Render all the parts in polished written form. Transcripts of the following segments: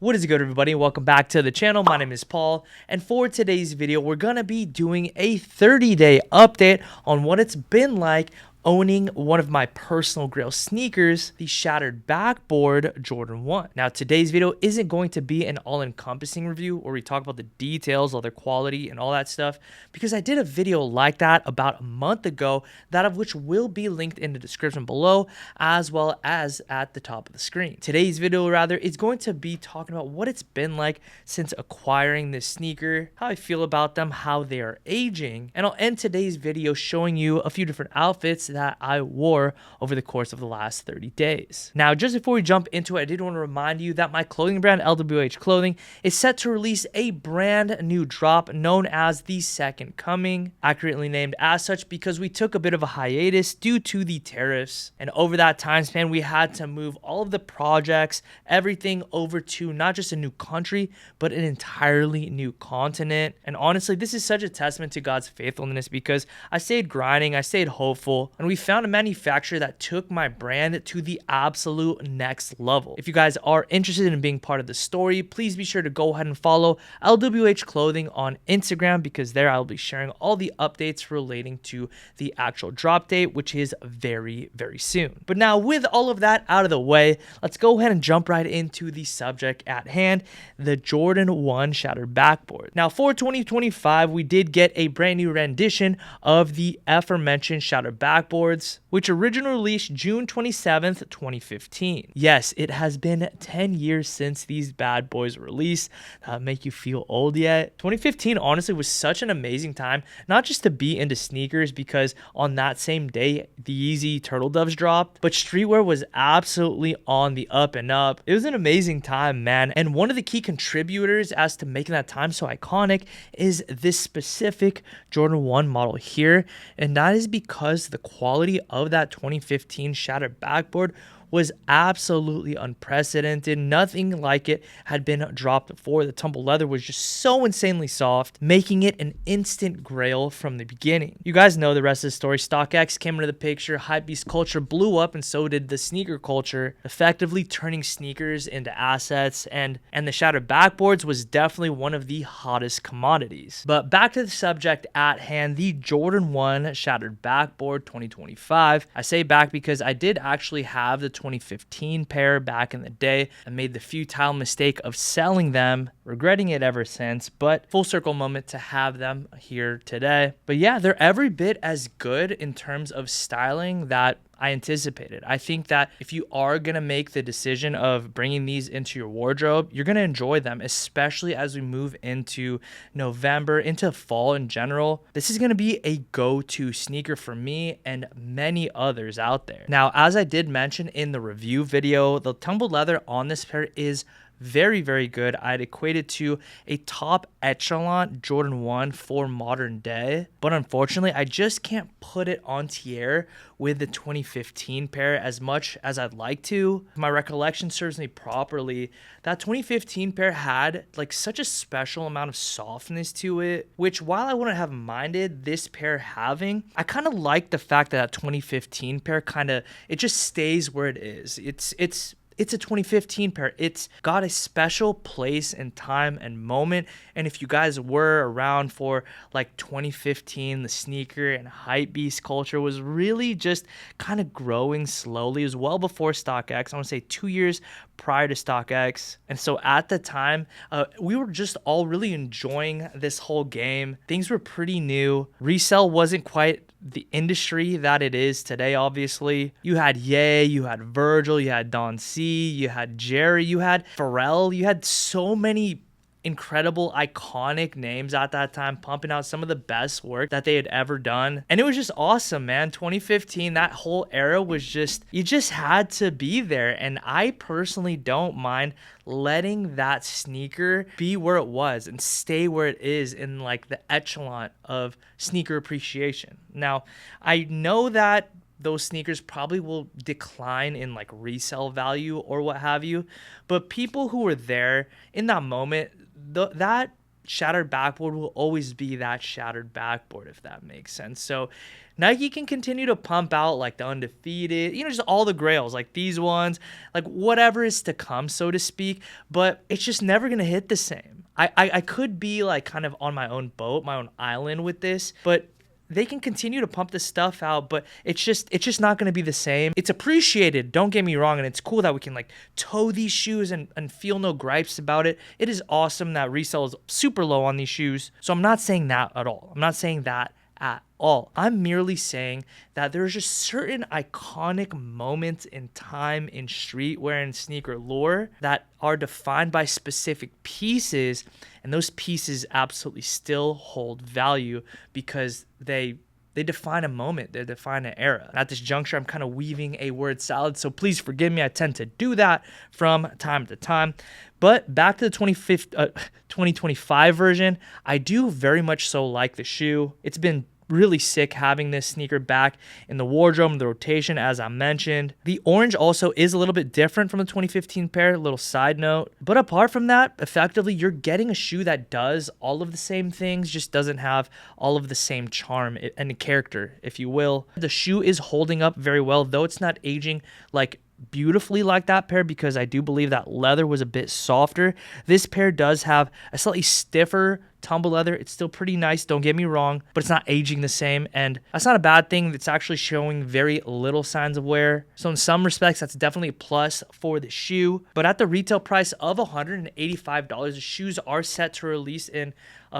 What is good, everybody? Welcome back to the channel. My name is Paul, and for today's video we're gonna be doing a 30-day update on what it's been like owning one of my personal grail sneakers, the Shattered Backboard Jordan 1. Now, today's video isn't going to be an all-encompassing review where we talk about the details, all their quality, and all that stuff, because I did a video like that about a month ago, that of which will be linked in the description below, as well as at the top of the screen. Today's video, rather, is going to be talking about what it's been like since acquiring this sneaker, how I feel about them, how they are aging, and I'll end today's video showing you a few different outfits that I wore over the course of the last 30 days. Now, just before we jump into it, I did want to remind you that my clothing brand, LWH Clothing, is set to release a brand new drop known as The Second Coming, accurately named as such because we took a bit of a hiatus due to the tariffs, and over that time span, we had to move all of the projects, everything over to not just a new country, but an entirely new continent. And honestly, this is such a testament to God's faithfulness because I stayed grinding, I stayed hopeful, and we found a manufacturer that took my brand to the absolute next level. If you guys are interested in being part of the story, please be sure to go ahead and follow LWH Clothing on Instagram, because there I'll be sharing all the updates relating to the actual drop date, which is very, very soon. But now, with all of that out of the way, let's go ahead and jump right into the subject at hand, the Jordan 1 Shattered Backboard. Now, for 2025, we did get a brand new rendition of the aforementioned Shattered Backboards, which originally released June 27th, 2015. Yes, it has been 10 years since these bad boys were released. Make you feel old yet? 2015 honestly was such an amazing time, not just to be into sneakers, because on that same day, the Yeezy Turtle Doves dropped, but streetwear was absolutely on the up and up. It was an amazing time, man. And one of the key contributors as to making that time so iconic is this specific Jordan 1 model here. And that is because the quality of that 2015 Shattered Backboard was absolutely unprecedented. Nothing like it had been dropped before. The tumble leather was just so insanely soft, making it an instant grail from the beginning. You guys know the rest of the story. StockX came into the picture, hypebeast culture blew up, and so did the sneaker culture, effectively turning sneakers into assets, and the Shattered Backboards was definitely one of the hottest commodities. But back to the subject at hand, the Jordan 1 Shattered Backboard 2025. I say back because I did actually have the 2015 pair back in the day. I made the futile mistake of selling them, regretting it ever since, but full circle moment to have them here today. But yeah, they're every bit as good in terms of styling that I anticipated. I think that if you are going to make the decision of bringing these into your wardrobe, you're going to enjoy them, especially as we move into November, into fall in general. This is going to be a go-to sneaker for me and many others out there. Now, as I did mention in the review video, the tumbled leather on this pair is very, very good. I'd equate it to a top echelon Jordan 1 for modern day. But unfortunately, I just can't put it on tier with the 2015 pair as much as I'd like to. If my recollection serves me properly, that 2015 pair had like such a special amount of softness to it, which while I wouldn't have minded this pair having, I kind of like the fact that 2015 pair it just stays where it is. It's a 2015 pair. It's got a special place and time and moment. And if you guys were around for like 2015, the sneaker and hype beast culture was really just kind of growing slowly. It was well before StockX. I want to say 2 years prior to StockX. And so at the time, we were just all really enjoying this whole game. Things were pretty new. Resale wasn't quite the industry that it is today. Obviously, you had Ye, you had Virgil, you had Don C, you had Jerry, you had Pharrell, you had so many incredible iconic names at that time pumping out some of the best work that they had ever done, and it was just awesome, man. 2015, that whole era was just, you just had to be there, and I personally don't mind letting that sneaker be where it was and stay where it is in like the echelon of sneaker appreciation. Now, I know that those sneakers probably will decline in like resale value or what have you, but people who were there in that moment, that shattered backboard will always be that shattered backboard, if that makes sense. So Nike can continue to pump out like the undefeated, just all the grails, like these ones, like whatever is to come, so to speak, but it's just never going to hit the same. I could be like kind of on my own boat, my own island with this, but they can continue to pump this stuff out, but it's just not going to be the same. It's appreciated, don't get me wrong, and it's cool that we can like toe these shoes and feel no gripes about it. It is awesome that resale is super low on these shoes. So I'm not saying that at all. I'm not saying that at all. I'm merely saying that there's just certain iconic moments in time in streetwear and sneaker lore that are defined by specific pieces, and those pieces absolutely still hold value because they define a moment, they define an era. At this juncture, I'm kind of weaving a word salad, so please forgive me. I tend to do that from time to time. But back to the 2025 version, I do very much so like the shoe. It's been really sick having this sneaker back in the wardrobe and the rotation, as I mentioned. The orange also is a little bit different from the 2015 pair, little side note. But apart from that, effectively, you're getting a shoe that does all of the same things, just doesn't have all of the same charm and character, if you will. The shoe is holding up very well, though it's not aging like beautifully like that pair, because I do believe that leather was a bit softer. This pair does have a slightly stiffer tumble leather. It's still pretty nice, don't get me wrong, but it's not aging the same, and that's not a bad thing. It's actually showing very little signs of wear. So in some respects, that's definitely a plus for the shoe. But at the retail price of $185, the shoes are set to release in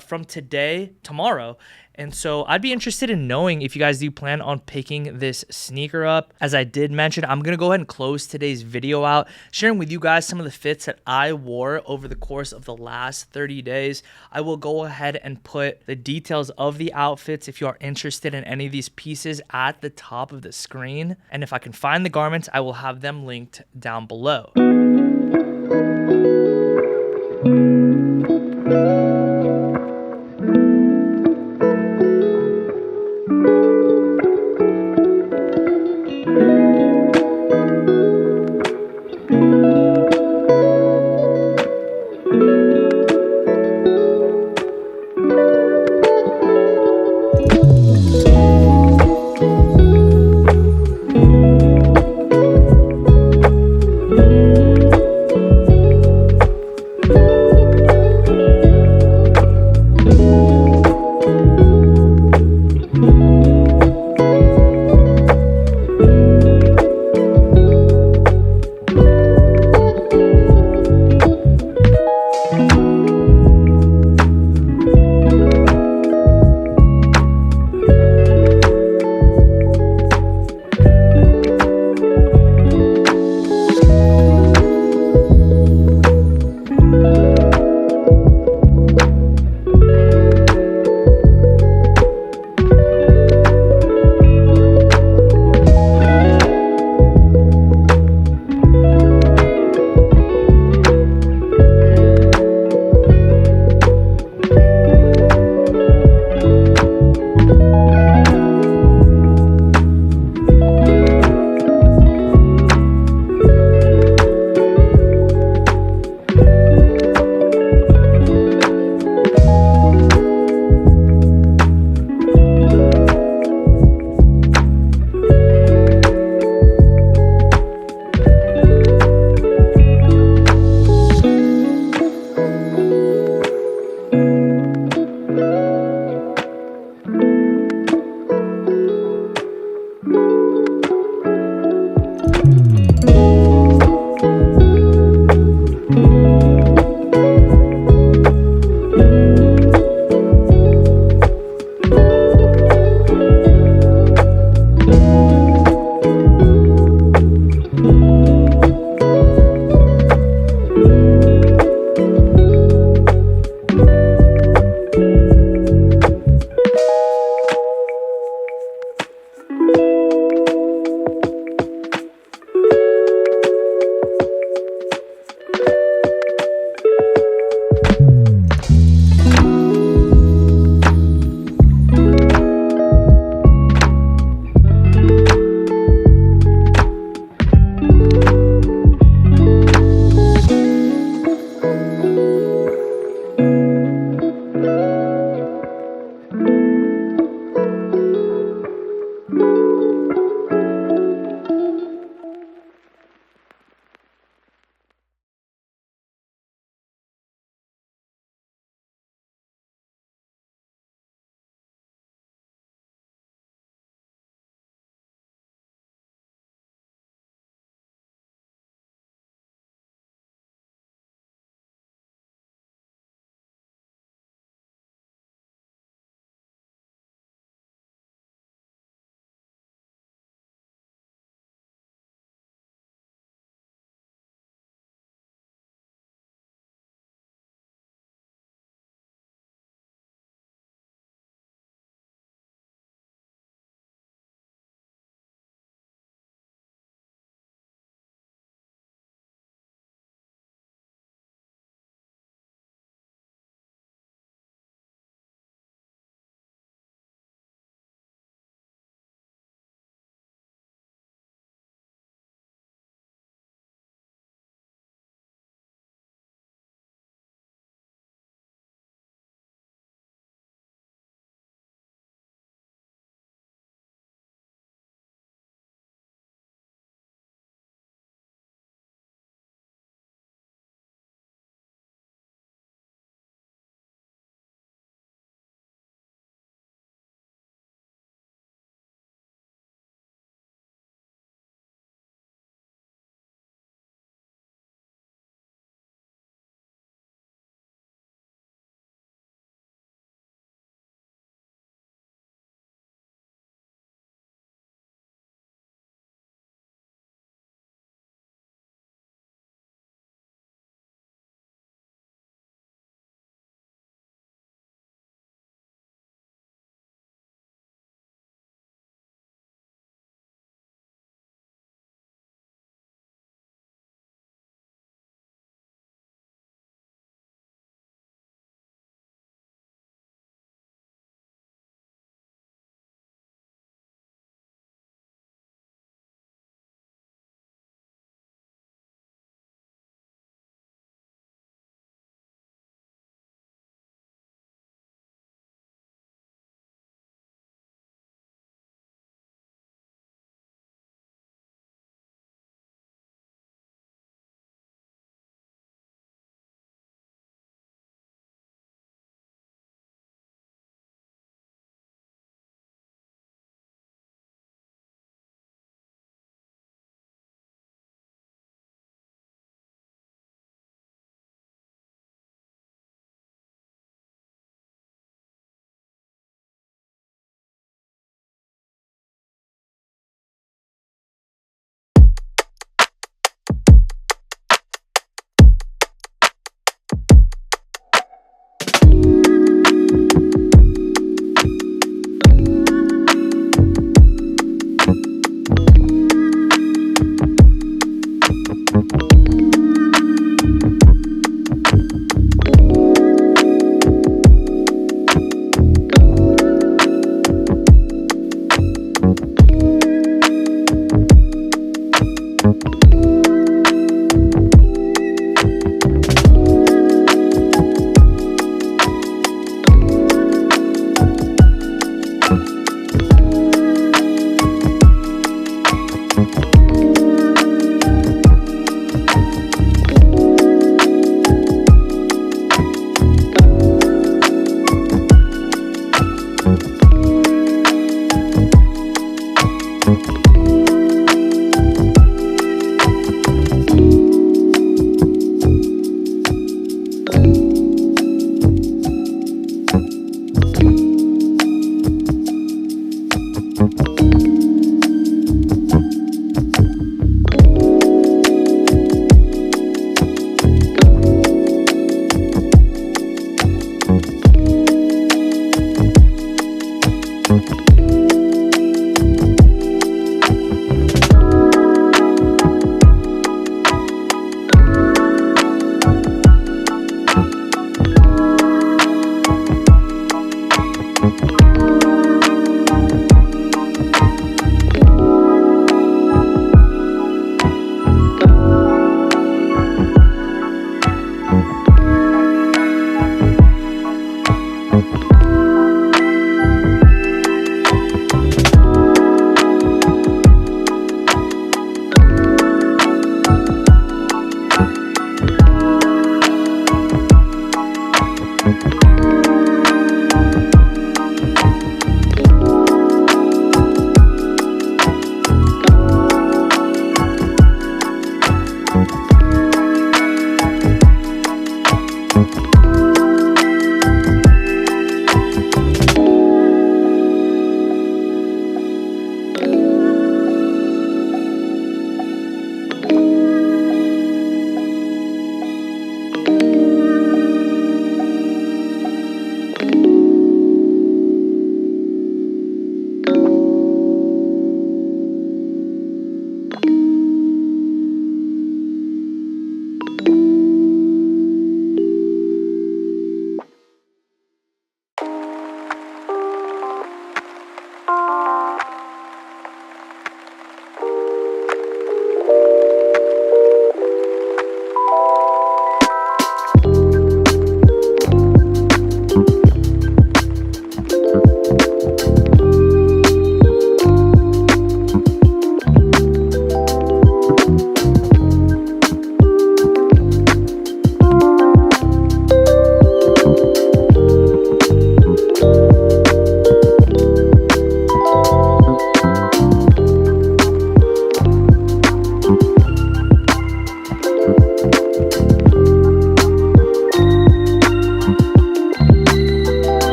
from tomorrow. And so I'd be interested in knowing if you guys do plan on picking this sneaker up. As I did mention, I'm going to go ahead and close today's video out, sharing with you guys some of the fits that I wore over the course of the last 30 days. I will go ahead and put the details of the outfits, if you are interested in any of these pieces, at the top of the screen. And if I can find the garments, I will have them linked down below.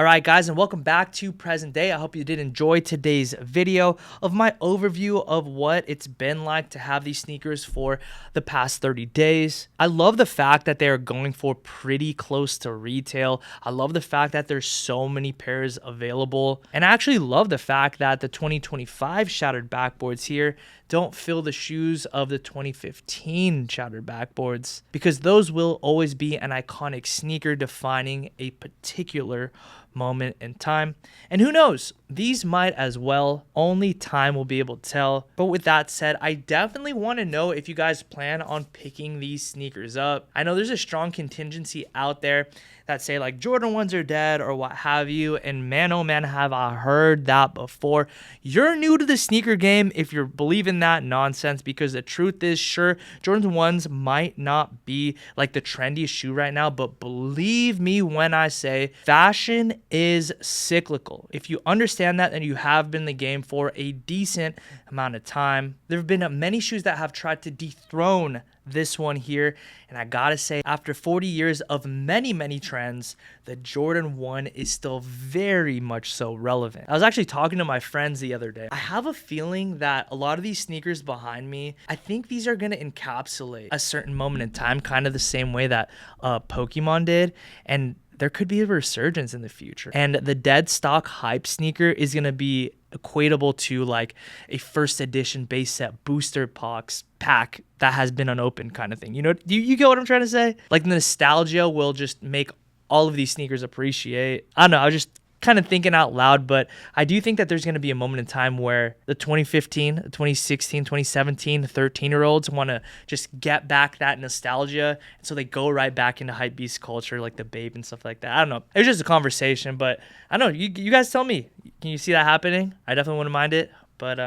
All right, guys, and welcome back to present day. I hope you did enjoy today's video of my overview of what it's been like to have these sneakers for the past 30 days. I love the fact that they're going for pretty close to retail. I love the fact that there's so many pairs available. And I actually love the fact that the 2025 Shattered Backboards here don't fill the shoes of the 2015 Shattered Backboards, because those will always be an iconic sneaker defining a particular moment in time. And who knows, these might as well. Only time will be able to tell. But with that said, I definitely want to know if you guys plan on picking these sneakers up. I know there's a strong contingency out there that say like Jordan 1s are dead or what have you, and man oh man have I heard that before. You're new to the sneaker game if you're believing that nonsense, because the truth is, sure, Jordan 1s might not be like the trendiest shoe right now, but believe me when I say fashion is cyclical. If you understand that and you have been in the game for a decent amount of time, there have been many shoes that have tried to dethrone this one here, and I gotta say, after 40 years of many trends, the Jordan 1 is still very much so relevant. I was actually talking to my friends the other day. I have a feeling that a lot of these sneakers behind me, I think these are gonna encapsulate a certain moment in time, kind of the same way that Pokemon did, and there could be a resurgence in the future. And the dead stock hype sneaker is going to be equatable to like a first edition base set booster pack that has been unopened kind of thing. You know, do you get what I'm trying to say? Like the nostalgia will just make all of these sneakers appreciate. I don't know. I was just kind of thinking out loud, but I do think that there's going to be a moment in time where the 2015, 2016, 2017, 13-year-olds want to just get back that nostalgia, and so they go right back into hypebeast culture, like the Babe and stuff like that. I don't know. It was just a conversation, but I don't know. You guys tell me. Can you see that happening? I definitely wouldn't mind it, but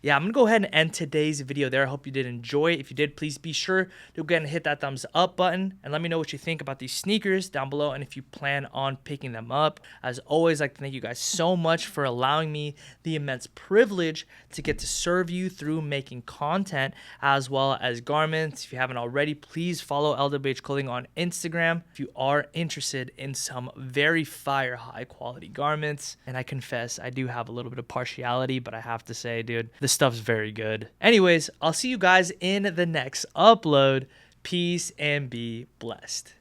yeah, I'm going to go ahead and end today's video there. I hope you did enjoy. If you did, please be sure to go ahead and hit that thumbs up button and let me know what you think about these sneakers down below and if you plan on picking them up. As always, I'd like to thank you guys so much for allowing me the immense privilege to get to serve you through making content as well as garments. If you haven't already, please follow LWH Clothing on Instagram if you are interested in some very fire high quality garments. And I confess, I do have a little bit of partiality, but I have to say, dude, this stuff's very good. Anyways, I'll see you guys in the next upload. Peace and be blessed.